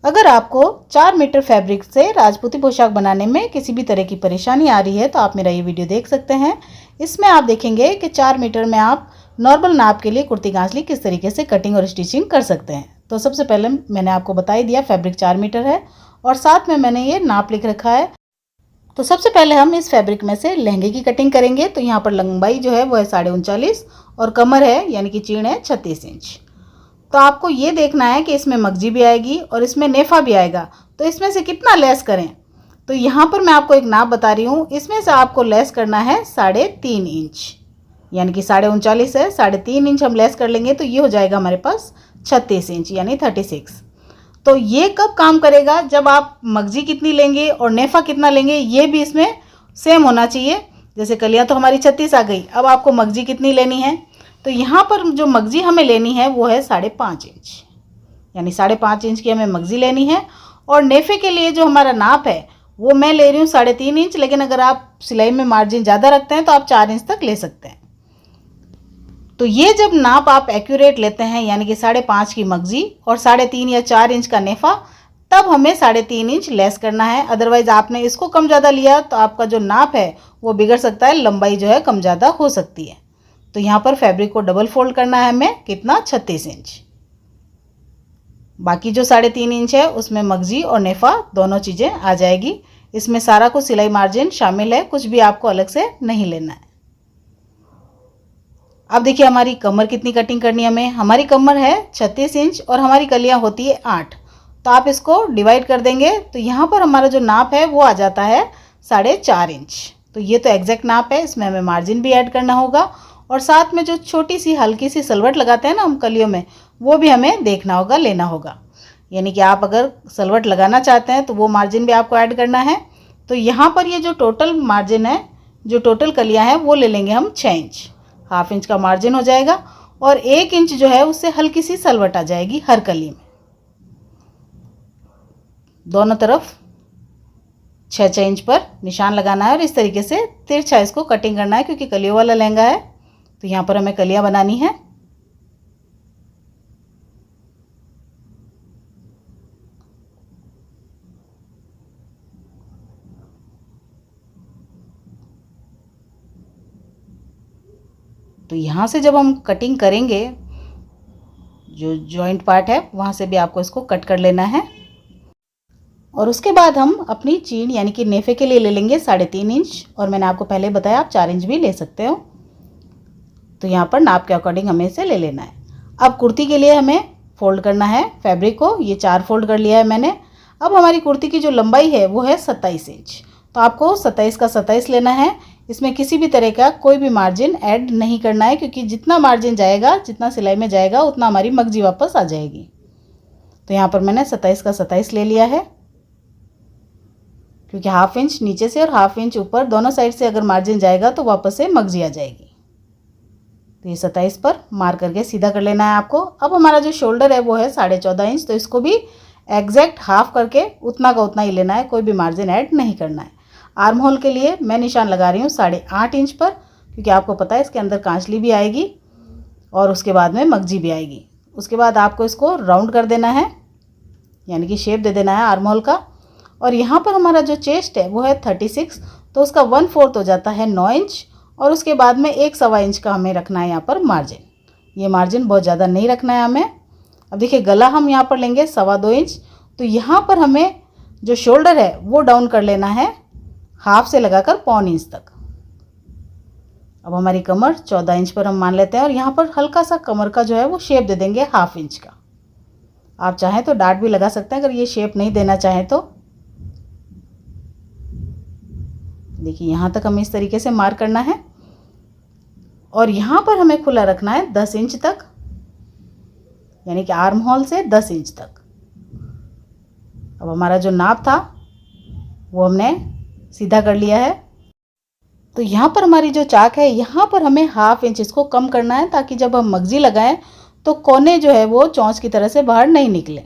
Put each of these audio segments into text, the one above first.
अगर आपको 4 metre fabric से राजपूती पोशाक बनाने में किसी भी तरह की परेशानी आ रही है तो आप मेरा ये वीडियो देख सकते हैं। इसमें आप देखेंगे कि 4 मीटर में आप नॉर्मल नाप के लिए कुर्ती गांसली किस तरीके से कटिंग और स्टिचिंग कर सकते हैं। तो सबसे पहले मैंने आपको बता ही दिया फैब्रिक 4 मीटर है और साथ में मैंने ये नाप लिख रखा है। तो सबसे पहले हम इस फैब्रिक में से लहंगे की कटिंग करेंगे। तो यहाँ पर लंबाई जो है वो है 39.5 और कमर है यानी कि चीड़ है 36 इंच। तो आपको ये देखना है कि इसमें मगजी भी आएगी और इसमें नेफा भी आएगा, तो इसमें से कितना लेस करें। तो यहाँ पर मैं आपको एक नाप बता रही हूँ, इसमें से आपको लेस करना है 3.5 इंच, यानी कि 39.5 है, 3.5 इंच हम लेस कर लेंगे तो ये हो जाएगा हमारे पास 36 इंच यानी 36। तो ये कब काम करेगा, जब आप मगजी कितनी लेंगे और नेफा कितना लेंगे ये भी इसमें सेम होना चाहिए। जैसे कलियाँ तो हमारी 36 आ गई, अब आपको मगजी कितनी लेनी है, तो यहाँ पर जो मगजी हमें लेनी है वो है 5.5 इंच, यानी 5.5 इंच की हमें मगजी लेनी है। और नेफे के लिए जो हमारा नाप है वो मैं ले रही हूँ 3.5 इंच, लेकिन अगर आप सिलाई में मार्जिन ज़्यादा रखते हैं तो आप 4 इंच तक ले सकते हैं। तो ये जब नाप आप एक्यूरेट लेते हैं यानी कि 5.5 की मगजी और 3.5 या 4 इंच का नेफा, तब हमें 3.5 इंच लेस करना है। अदरवाइज आपने इसको कम ज़्यादा लिया तो आपका जो नाप है वो बिगड़ सकता है, लंबाई जो है कम ज़्यादा हो सकती है। तो यहाँ पर फैब्रिक को डबल फोल्ड करना है हमें, कितना 36 इंच। बाकी जो 3.5 इंच है उसमें मगजी और नेफा दोनों चीज़ें आ जाएगी। इसमें सारा कुछ सिलाई मार्जिन शामिल है, कुछ भी आपको अलग से नहीं लेना है। अब देखिए हमारी कमर कितनी कटिंग करनी है हमें। हमारी कमर है 36 इंच और हमारी कलियाँ होती है 8, तो आप इसको डिवाइड कर देंगे तो यहाँ पर हमारा जो नाप है वो आ जाता है 4.5 इंच। तो ये तो एग्जैक्ट नाप है, इसमें हमें मार्जिन भी ऐड करना होगा और साथ में जो छोटी सी हल्की सी सलवट लगाते हैं ना हम कलियों में, वो भी हमें देखना होगा, लेना होगा। यानी कि आप अगर सलवट लगाना चाहते हैं तो वो मार्जिन भी आपको ऐड करना है। तो यहाँ पर ये जो टोटल मार्जिन है, जो टोटल कलियाँ हैं वो ले लेंगे हम 6 इंच, हाफ इंच का मार्जिन हो जाएगा और 1 इंच जो है उससे हल्की सी सलवट आ जाएगी हर कली में। दोनों तरफ 6-6 इंच पर निशान लगाना है और इस तरीके से तिरछा इसको कटिंग करना है, क्योंकि कलियों वाला लहंगा है। तो यहाँ पर हमें कलियाँ बनानी है। तो यहाँ से जब हम कटिंग करेंगे, जो जॉइंट पार्ट है वहाँ से भी आपको इसको कट कर लेना है। और उसके बाद हम अपनी चीन यानी कि नेफे के लिए ले लेंगे 3.5 इंच, और मैंने आपको पहले बताया आप 4 इंच भी ले सकते हो। तो यहाँ पर नाप के अकॉर्डिंग हमें इसे ले लेना है। अब कुर्ती के लिए हमें फोल्ड करना है फैब्रिक को, ये 4 फोल्ड कर लिया है मैंने। अब हमारी कुर्ती की जो लंबाई है वो है 27 इंच, तो आपको 27 का 27 लेना है। इसमें किसी भी तरह का कोई भी मार्जिन ऐड नहीं करना है, क्योंकि जितना मार्जिन जाएगा, जितना सिलाई में जाएगा, उतना हमारी मगजी वापस आ जाएगी। तो यहाँ पर मैंने 27 का 27 ले लिया है, क्योंकि हाफ इंच नीचे से और हाफ इंच ऊपर दोनों साइड से अगर मार्जिन जाएगा तो वापस से मगजी आ जाएगी। तो ये 27 पर मार करके सीधा कर लेना है आपको। अब हमारा जो शोल्डर है वो है 14.5 इंच, तो इसको भी एग्जैक्ट हाफ करके उतना का उतना ही लेना है, कोई भी मार्जिन ऐड नहीं करना है। आर्म होल के लिए मैं निशान लगा रही हूँ 8.5 इंच पर, क्योंकि आपको पता है इसके अंदर कांचली भी आएगी और उसके बाद में मगजी भी आएगी। उसके बाद आपको इसको राउंड कर देना है, यानी कि शेप दे देना है आर्म होल का। और यहाँ पर हमारा जो चेस्ट है वो है 36, तो उसका 1/4 हो जाता है 9 इंच, और उसके बाद में 1.25 इंच का हमें रखना है यहाँ पर मार्जिन। ये मार्जिन बहुत ज़्यादा नहीं रखना है हमें। अब देखिए गला हम यहाँ पर लेंगे 2.25 इंच, तो यहाँ पर हमें जो शोल्डर है वो डाउन कर लेना है हाफ से लगाकर 1.25 इंच तक। अब हमारी कमर 14 इंच पर हम मान लेते हैं और यहाँ पर हल्का सा कमर का जो है वो शेप दे देंगे हाफ इंच का। आप चाहें तो डार्ट भी लगा सकते हैं अगर ये शेप नहीं देना चाहें तो। देखिए यहाँ तक हमें इस तरीके से मार्क करना है और यहाँ पर हमें खुला रखना है 10 इंच तक, यानी कि आर्म होल से 10 इंच तक। अब हमारा जो नाप था वो हमने सीधा कर लिया है। तो यहाँ पर हमारी जो चाक है यहाँ पर हमें हाफ इंच इसको कम करना है, ताकि जब हम मगजी लगाएं तो कोने जो है वो चौंच की तरह से बाहर नहीं निकले।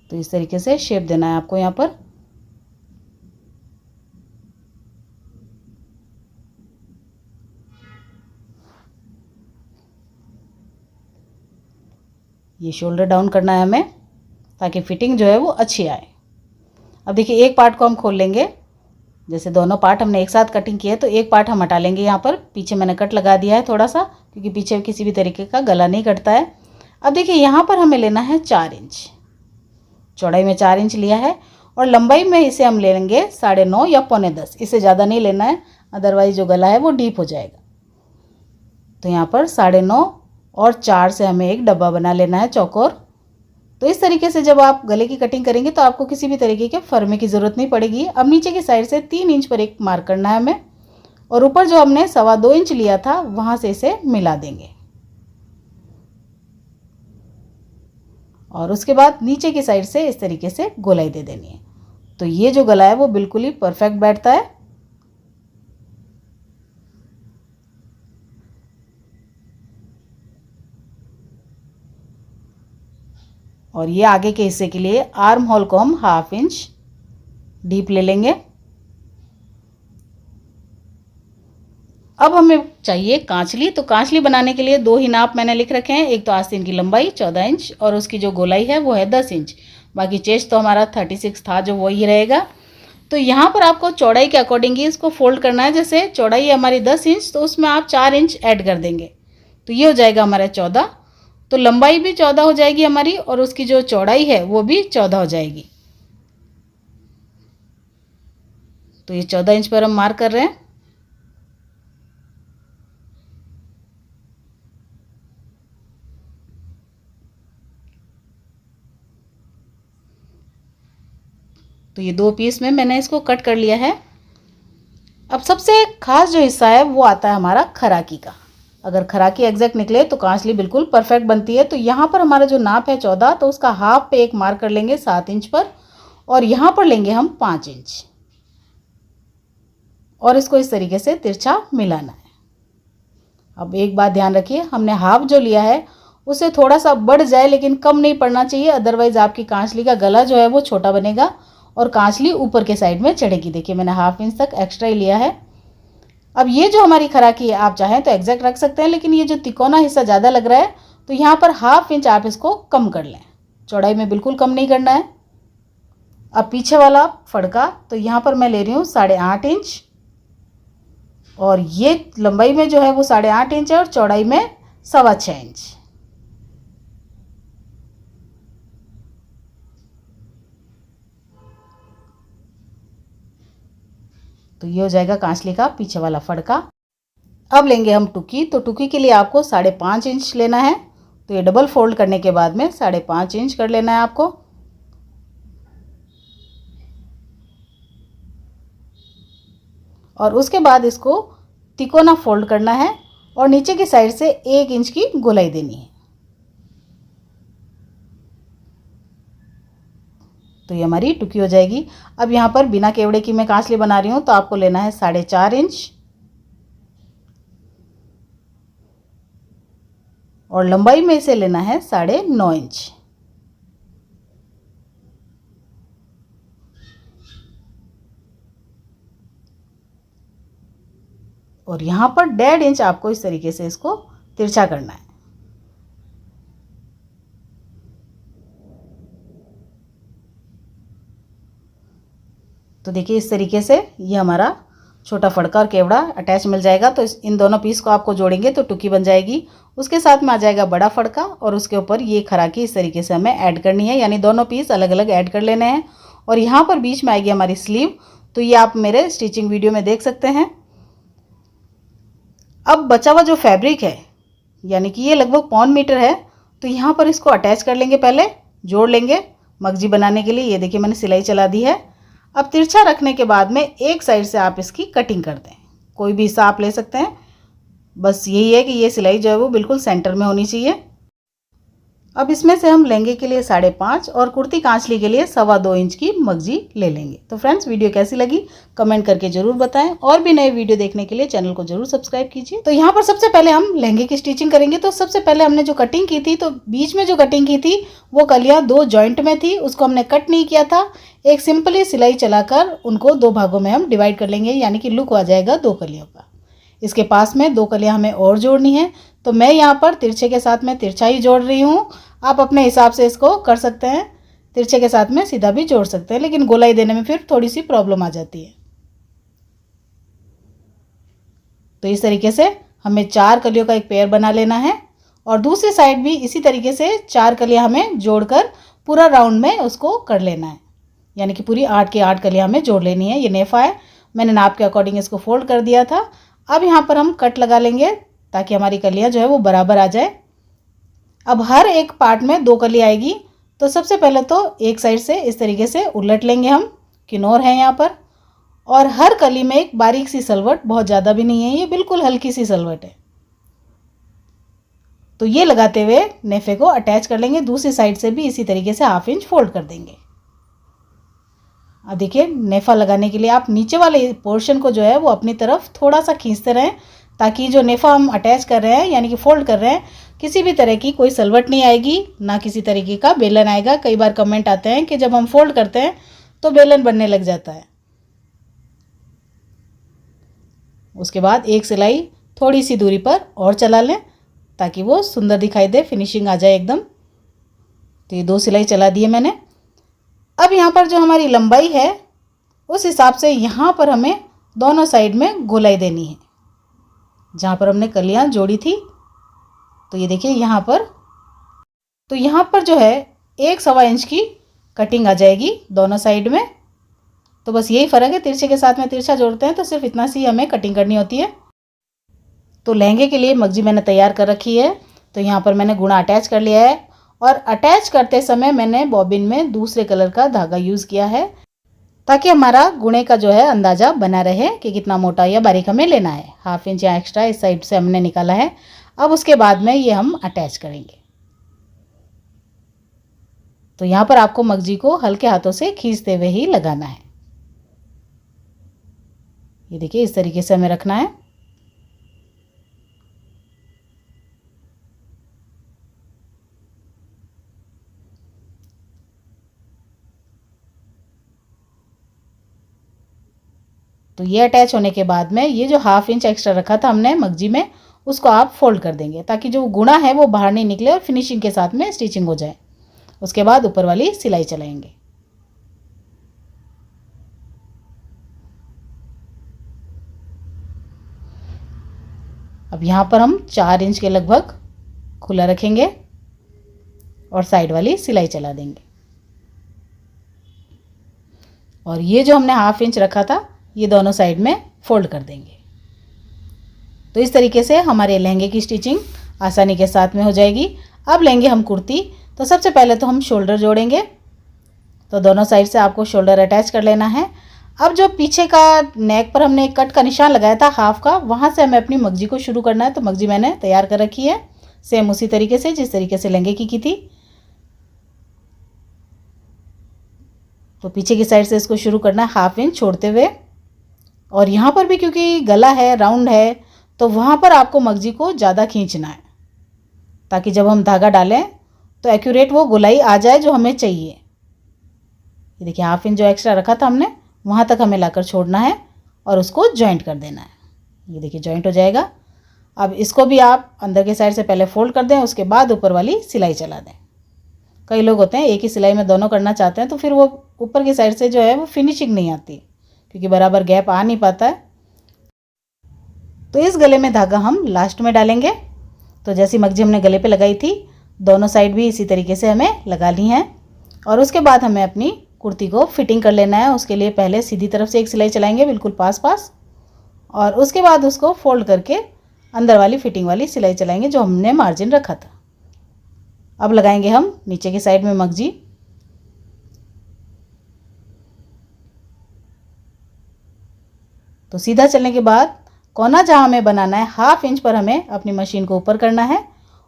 तो इस तरीके से शेप देना है आपको यहाँ पर। ये शोल्डर डाउन करना है हमें, ताकि फिटिंग जो है वो अच्छी आए। अब देखिए एक पार्ट को हम खोल लेंगे, जैसे दोनों पार्ट हमने एक साथ कटिंग किए तो एक पार्ट हम हटा लेंगे। यहाँ पर पीछे मैंने कट लगा दिया है थोड़ा सा, क्योंकि पीछे किसी भी तरीके का गला नहीं कटता है। अब देखिए यहाँ पर हमें लेना है 4 इंच, चौड़ाई में 4 इंच लिया है और लंबाई में इसे हम ले लेंगे 9.5 या 9.25, इससे ज़्यादा नहीं लेना है, अदरवाइज जो गला है वो डीप हो जाएगा। तो यहाँ पर 9.5 और 4 से हमें एक डब्बा बना लेना है चौकोर। तो इस तरीके से जब आप गले की कटिंग करेंगे तो आपको किसी भी तरीके के फरमे की ज़रूरत नहीं पड़ेगी। अब नीचे की साइड से 3 इंच पर एक मार्क करना है हमें, और ऊपर जो हमने 2.25 इंच लिया था वहाँ से इसे मिला देंगे। और उसके बाद नीचे की साइड से इस तरीके से गोलाई दे देनी है। तो ये जो गला है वो बिल्कुल ही परफेक्ट बैठता है। और ये आगे के हिस्से के लिए आर्म होल को हम 1/2 इंच डीप ले लेंगे। अब हमें चाहिए कांचली। तो कांचली बनाने के लिए 2 ही नाप मैंने लिख रखे हैं, एक तो आस्तीन की लंबाई 14 इंच और उसकी जो गोलाई है वो है 10 इंच। बाकी चेस्ट तो हमारा 36 था जो वही रहेगा। तो यहाँ पर आपको चौड़ाई के अकॉर्डिंग ही इसको फोल्ड करना है। जैसे चौड़ाई है हमारी 10 इंच तो उसमें आप 4 इंच ऐड कर देंगे, तो ये हो जाएगा हमारा 14। तो लंबाई भी 14 हो जाएगी हमारी और उसकी जो चौड़ाई है वो भी 14 हो जाएगी। तो ये 14 इंच पर हम मार्क कर रहे हैं। तो ये 2 पीस में मैंने इसको कट कर लिया है। अब सबसे खास जो हिस्सा है वो आता है हमारा खराकी का। अगर खराकी एग्जैक्ट निकले तो कांचली बिल्कुल परफेक्ट बनती है। तो यहाँ पर हमारा जो नाप है 14, तो उसका हाफ पे एक मार्क कर लेंगे 7 इंच पर, और यहाँ पर लेंगे हम 5 इंच और इसको इस तरीके से तिरछा मिलाना है। अब एक बात ध्यान रखिए, हमने हाफ जो लिया है उससे थोड़ा सा बढ़ जाए लेकिन कम नहीं पड़ना चाहिए, अदरवाइज आपकी कांचली का गला जो है वो छोटा बनेगा और कांचली ऊपर के साइड में चढ़ेगी। देखिए मैंने 1/2 इंच तक एक्स्ट्रा ही लिया है। अब ये जो हमारी खराकी है आप चाहें तो एग्जैक्ट रख सकते हैं, लेकिन ये जो तिकोना हिस्सा ज़्यादा लग रहा है तो यहाँ पर 1/2 इंच आप इसको कम कर लें, चौड़ाई में बिल्कुल कम नहीं करना है। अब पीछे वाला फड़का तो यहाँ पर मैं ले रही हूँ 8.5 इंच, और ये लंबाई में जो है वो 8.5 इंच है और चौड़ाई में 6.25 इंच। तो ये हो जाएगा कांचली का पीछे वाला फड़का। अब लेंगे हम टुकी। तो टुकी के लिए आपको 5.5 इंच लेना है। तो ये डबल फोल्ड करने के बाद में 5.5 इंच कर लेना है आपको। और उसके बाद इसको तिकोना फोल्ड करना है और नीचे की साइड से 1 इंच की गोलाई देनी है। तो ये हमारी टुकी हो जाएगी। अब यहाँ पर बिना केवड़े की मैं कांचली बना रही हूँ तो आपको लेना है 4.5 इंच और लंबाई में इसे लेना है 9.5 इंच। और यहाँ पर 1.5 इंच आपको इस तरीके से इसको तिरछा करना है। तो देखिए इस तरीके से ये हमारा छोटा फड़का और केवड़ा अटैच मिल जाएगा। तो इन दोनों पीस को आपको जोड़ेंगे तो टुकी बन जाएगी। उसके साथ में आ जाएगा बड़ा फड़का और उसके ऊपर ये खराकी इस तरीके से हमें ऐड करनी है, यानी दोनों पीस अलग अलग ऐड कर लेने हैं। और यहाँ पर बीच में आएगी हमारी स्लीव। तो ये आप मेरे स्टिचिंग वीडियो में देख सकते हैं। अब बचा हुआ जो फैब्रिक है, यानी कि ये लगभग 1.25 मीटर है, तो यहाँ पर इसको अटैच कर लेंगे, पहले जोड़ लेंगे मगजी बनाने के लिए। ये देखिए मैंने सिलाई चला दी है। अब तिरछा रखने के बाद में एक साइड से आप इसकी कटिंग कर दें, कोई भी हिस्सा आप ले सकते हैं। बस यही है कि ये सिलाई जो है वो बिल्कुल सेंटर में होनी चाहिए। अब इसमें से हम लहंगे के लिए 5.5 और कुर्ती कांचली के लिए 2.25 इंच की मगजी ले लेंगे। तो फ्रेंड्स वीडियो कैसी लगी कमेंट करके जरूर बताएं, और भी नए वीडियो देखने के लिए चैनल को जरूर सब्सक्राइब कीजिए। तो यहाँ पर सबसे पहले हम लहंगे की स्टिचिंग करेंगे। तो सबसे पहले हमने जो कटिंग की थी, तो बीच में जो कटिंग की थी वो कलियाँ 2 जॉइंट में थी, उसको हमने कट नहीं किया था। एक सिंपली सिलाई चलाकर उनको 2 भागों में हम डिवाइड कर लेंगे, यानी कि लुक आ जाएगा 2 कलियों का। इसके पास में 2 कलियाँ हमें और जोड़नी है, तो मैं यहाँ पर तिरछे के साथ में तिरछा ही जोड़ रही हूँ। आप अपने हिसाब से इसको कर सकते हैं, तिरछे के साथ में सीधा भी जोड़ सकते हैं, लेकिन गोलाई देने में फिर थोड़ी सी प्रॉब्लम आ जाती है। तो इस तरीके से हमें 4 कलियों का एक पेयर बना लेना है और दूसरी साइड भी इसी तरीके से 4 कलियां हमें जोड़कर पूरा राउंड में उसको कर लेना है, यानी कि पूरी 8 की 8 कलियां हमें जोड़ लेनी है। ये नेफा है, मैंने नाप के अकॉर्डिंग इसको फोल्ड कर दिया था। अब यहाँ पर हम कट लगा लेंगे ताकि हमारी कलियां जो है वो बराबर आ जाए। अब हर एक पार्ट में 2 कली आएगी, तो सबसे पहले तो एक साइड से इस तरीके से उलट लेंगे हम, किनोर है यहाँ पर, और हर कली में एक बारीक सी सलवट, बहुत ज़्यादा भी नहीं है, ये बिल्कुल हल्की सी सलवट है। तो ये लगाते हुए नेफे को अटैच कर लेंगे। दूसरी साइड से भी इसी तरीके से 1/2 इंच फोल्ड कर देंगे। अब देखिए, नेफा लगाने के लिए आप नीचे वाले पोर्शन को जो है वो अपनी तरफ थोड़ा सा खींचते रहें, ताकि जो नेफा हम अटैच कर रहे हैं यानी कि फोल्ड कर रहे हैं, किसी भी तरह की कोई सलवट नहीं आएगी, ना किसी तरीके का बेलन आएगा। कई बार कमेंट आते हैं कि जब हम फोल्ड करते हैं तो बेलन बनने लग जाता है। उसके बाद एक सिलाई थोड़ी सी दूरी पर और चला लें ताकि वो सुंदर दिखाई दे, फिनिशिंग आ जाए एकदम। तो ये 2 सिलाई चला दी है मैंने। अब यहाँ पर जो हमारी लंबाई है उस हिसाब से यहाँ पर हमें दोनों साइड में गोलाई देनी है, जहाँ पर हमने कलियाँ जोड़ी थी। तो ये देखिए यहाँ पर, तो यहाँ पर जो है 1 सवा इंच की कटिंग आ जाएगी दोनों साइड में। तो बस यही फ़र्क है, तिरछे के साथ में तिरछा जोड़ते हैं तो सिर्फ इतना सी हमें कटिंग करनी होती है। तो लहंगे के लिए मगजी मैंने तैयार कर रखी है। तो यहाँ पर मैंने गुणा अटैच कर लिया है और अटैच करते समय मैंने बॉबिन में दूसरे कलर का धागा यूज़ किया है, ताकि हमारा गुणे का जो है अंदाज़ा बना रहे कि कितना मोटा या बारीक हमें लेना है। 1/2 इंच या एक्स्ट्रा इस साइड से हमने निकाला है। अब उसके बाद में ये हम अटैच करेंगे। तो यहाँ पर आपको मगजी को हल्के हाथों से खींचते हुए ही लगाना है। ये देखिए, इस तरीके से हमें रखना है। तो ये अटैच होने के बाद में ये जो 1/2 इंच एक्स्ट्रा रखा था हमने मगजी में, उसको आप फोल्ड कर देंगे ताकि जो गुणा है वो बाहर नहीं निकले और फिनिशिंग के साथ में स्टिचिंग हो जाए। उसके बाद ऊपर वाली सिलाई चलाएंगे। अब यहाँ पर हम 4 इंच के लगभग खुला रखेंगे और साइड वाली सिलाई चला देंगे। और ये जो हमने 1/2 इंच रखा था ये दोनों साइड में फोल्ड कर देंगे। तो इस तरीके से हमारे लहंगे की स्टिचिंग आसानी के साथ में हो जाएगी। अब लेंगे हम कुर्ती। तो सबसे पहले तो हम शोल्डर जोड़ेंगे। तो दोनों साइड से आपको शोल्डर अटैच कर लेना है। अब जो पीछे का नेक पर हमने कट का निशान लगाया था हाफ का, वहाँ से हमें अपनी मगजी को शुरू करना है। तो मगजी मैंने तैयार कर रखी है सेम उसी तरीके से जिस तरीके से लहंगे की थी। तो पीछे की साइड से इसको शुरू करना है 1/2 इंच छोड़ते हुए। और यहाँ पर भी क्योंकि गला है, राउंड है, तो वहाँ पर आपको मगजी को ज़्यादा खींचना है ताकि जब हम धागा डालें तो एक्यूरेट वो गोलाई आ जाए जो हमें चाहिए। ये देखिए, 1/2 इंच जो एक्स्ट्रा रखा था हमने वहाँ तक हमें लाकर छोड़ना है और उसको जॉइंट कर देना है। ये देखिए जॉइंट हो जाएगा। अब इसको भी आप अंदर के साइड से पहले फोल्ड कर दें, उसके बाद ऊपर वाली सिलाई चला दें। कई लोग होते हैं एक ही सिलाई में दोनों करना चाहते हैं, तो फिर वो ऊपर की साइड से जो है वो फिनिशिंग नहीं आती क्योंकि बराबर गैप आ नहीं पाता है। तो इस गले में धागा हम लास्ट में डालेंगे। तो जैसी मगजी हमने गले पे लगाई थी दोनों साइड भी इसी तरीके से हमें लगा ली हैं। और उसके बाद हमें अपनी कुर्ती को फिटिंग कर लेना है। उसके लिए पहले सीधी तरफ से एक सिलाई चलाएंगे बिल्कुल पास पास, और उसके बाद उसको फोल्ड करके अंदर वाली फिटिंग वाली सिलाई चलाएंगे जो हमने मार्जिन रखा था। अब लगाएंगे हम नीचे की साइड में मगजी। तो सीधा चलने के बाद कोना जहाँ हमें बनाना है 1/2 इंच पर हमें अपनी मशीन को ऊपर करना है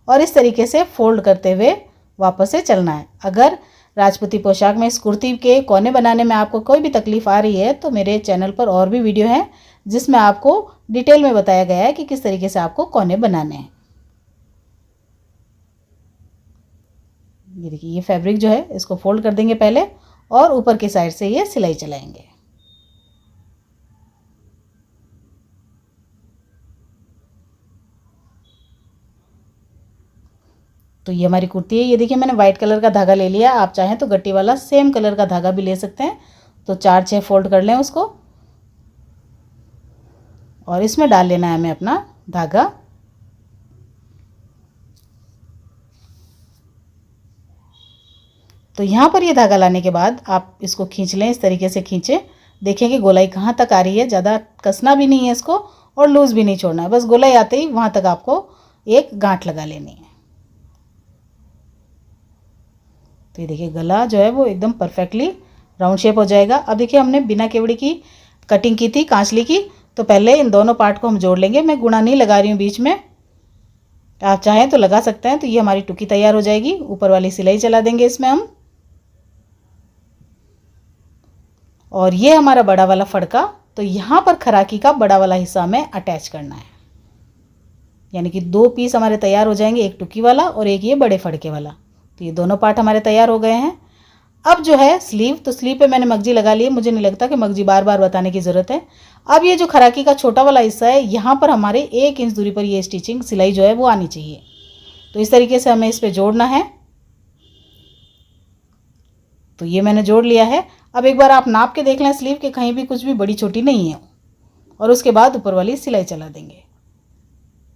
और इस तरीके से फोल्ड करते हुए वापस से चलना है। अगर राजपूती पोशाक में इस कुर्ती के कोने बनाने में आपको कोई भी तकलीफ़ आ रही है तो मेरे चैनल पर और भी वीडियो हैं जिसमें आपको डिटेल में बताया गया है कि किस तरीके से आपको कोने बनाने हैं। ये देखिए, ये फैब्रिक जो है इसको फोल्ड कर देंगे पहले और ऊपर की साइड से ये सिलाई चलाएंगे। तो ये हमारी कुर्ती है। ये देखिए मैंने वाइट कलर का धागा ले लिया, आप चाहें तो गट्टी वाला सेम कलर का धागा भी ले सकते हैं। तो 4-6 फोल्ड कर लें उसको और इसमें डाल लेना है हमें अपना धागा। तो यहाँ पर ये धागा लाने के बाद आप इसको खींच लें, इस तरीके से खींचें। देखें कि गोलाई कहाँ तक आ रही है, ज़्यादा कसना भी नहीं है इसको और लूज़ भी नहीं छोड़ना है, बस गोलाई आते ही वहाँ तक आपको एक गांठ लगा लेनी है। तो ये देखिए गला जो है वो एकदम परफेक्टली राउंड शेप हो जाएगा। अब देखिए हमने बिना केवड़ी की कटिंग की थी कांचली की, तो पहले इन दोनों पार्ट को हम जोड़ लेंगे। मैं गुणा नहीं लगा रही हूँ बीच में, आप चाहें तो लगा सकते हैं। तो ये हमारी टुकी तैयार हो जाएगी। ऊपर वाली सिलाई चला देंगे इसमें हम, और ये हमारा बड़ा वाला फड़का। तो यहाँ पर खराकी का बड़ा वाला हिस्सा हमें अटैच करना है, यानी कि 2 पीस हमारे तैयार हो जाएंगे, एक टुकी वाला और एक ये बड़े फड़के वाला। तो ये दोनों पार्ट हमारे तैयार हो गए हैं। अब जो है स्लीव, तो स्लीव पे मैंने मगजी लगा ली है, मुझे नहीं लगता कि मगजी बार बार बताने की ज़रूरत है। अब ये जो खराकी का छोटा वाला हिस्सा है, यहाँ पर हमारे 1 इंच दूरी पर ये स्टिचिंग सिलाई जो है वो आनी चाहिए। तो इस तरीके से हमें इस पर जोड़ना है। तो ये मैंने जोड़ लिया है। अब एक बार आप नाप के देख लें स्लीव के, कहीं भी कुछ भी बड़ी छोटी नहीं है, और उसके बाद ऊपर वाली सिलाई चला देंगे।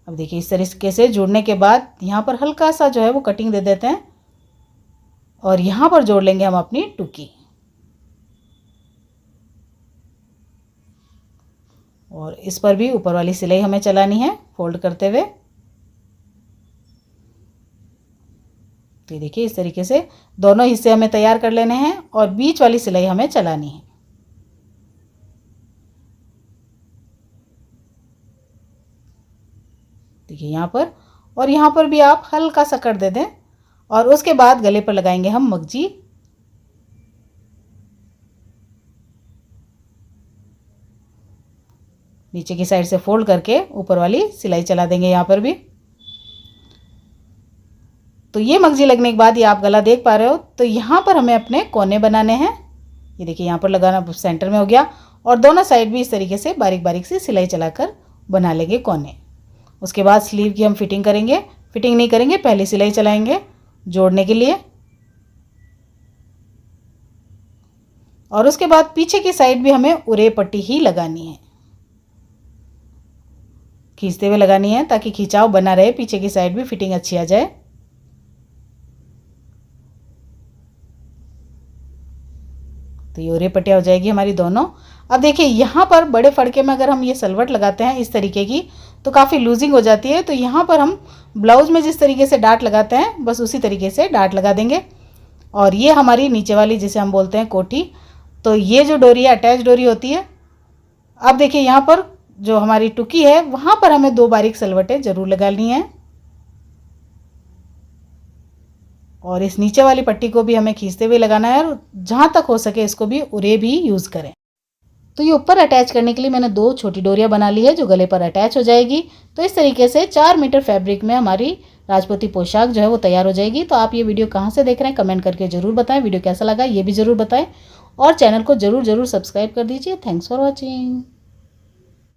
अब देखिए इस तरीके से जुड़ने के बाद यहाँ पर हल्का सा जो है वो कटिंग दे देते हैं और यहाँ पर जोड़ लेंगे हम अपनी टुकी। और इस पर भी ऊपर वाली सिलाई हमें चलानी है फोल्ड करते हुए। तो ये देखिए इस तरीके से दोनों हिस्से हमें तैयार कर लेने हैं और बीच वाली सिलाई हमें चलानी है। देखिए यहाँ पर, और यहाँ पर भी आप हल्का सा कर दे दें और उसके बाद गले पर लगाएंगे हम मगजी। नीचे की साइड से फोल्ड करके ऊपर वाली सिलाई चला देंगे यहाँ पर भी। तो ये मगजी लगने के बाद ये आप गला देख पा रहे हो, तो यहाँ पर हमें अपने कोने बनाने हैं। ये देखिए यहाँ पर लगाना सेंटर में हो गया और दोनों साइड भी इस तरीके से बारीक बारीक सी सिलाई चलाकर बना लेंगे कोने। उसके बाद स्लीव की हम फिटिंग करेंगे, फिटिंग नहीं करेंगे, पहले सिलाई चलाएंगे जोड़ने के लिए। और उसके बाद पीछे की साइड भी हमें उरे पट्टी ही लगानी है, खींचते हुए लगानी है ताकि खिंचाव बना रहे, पीछे की साइड भी फिटिंग अच्छी आ जाए। तो ये उरे पट्टियाँ हो जाएगी हमारी दोनों। अब देखिए यहाँ पर बड़े फड़के में अगर हम ये सलवट लगाते हैं इस तरीके की तो काफ़ी लूजिंग हो जाती है। तो यहाँ पर हम ब्लाउज़ में जिस तरीके से डाट लगाते हैं बस उसी तरीके से डाट लगा देंगे। और ये हमारी नीचे वाली जिसे हम बोलते हैं कोठी, तो ये जो डोरी है अटैच डोरी होती है। अब देखिए यहाँ पर जो हमारी टुकी है वहाँ पर हमें 2 बारीक सलवटें ज़रूर लगानी है और इस नीचे वाली पट्टी को भी हमें खींचते हुए लगाना है और जहाँ तक हो सके इसको भी उरे भी यूज़ करें। तो ये ऊपर अटैच करने के लिए मैंने 2 छोटी डोरियाँ बना ली है जो गले पर अटैच हो जाएगी। तो इस तरीके से 4 मीटर फैब्रिक में हमारी राजपूती पोशाक जो है वो तैयार हो जाएगी। तो आप ये वीडियो कहाँ से देख रहे हैं कमेंट करके ज़रूर बताएं, वीडियो कैसा लगा ये भी ज़रूर बताएं और चैनल को ज़रूर सब्सक्राइब कर दीजिए। Thanks for watching.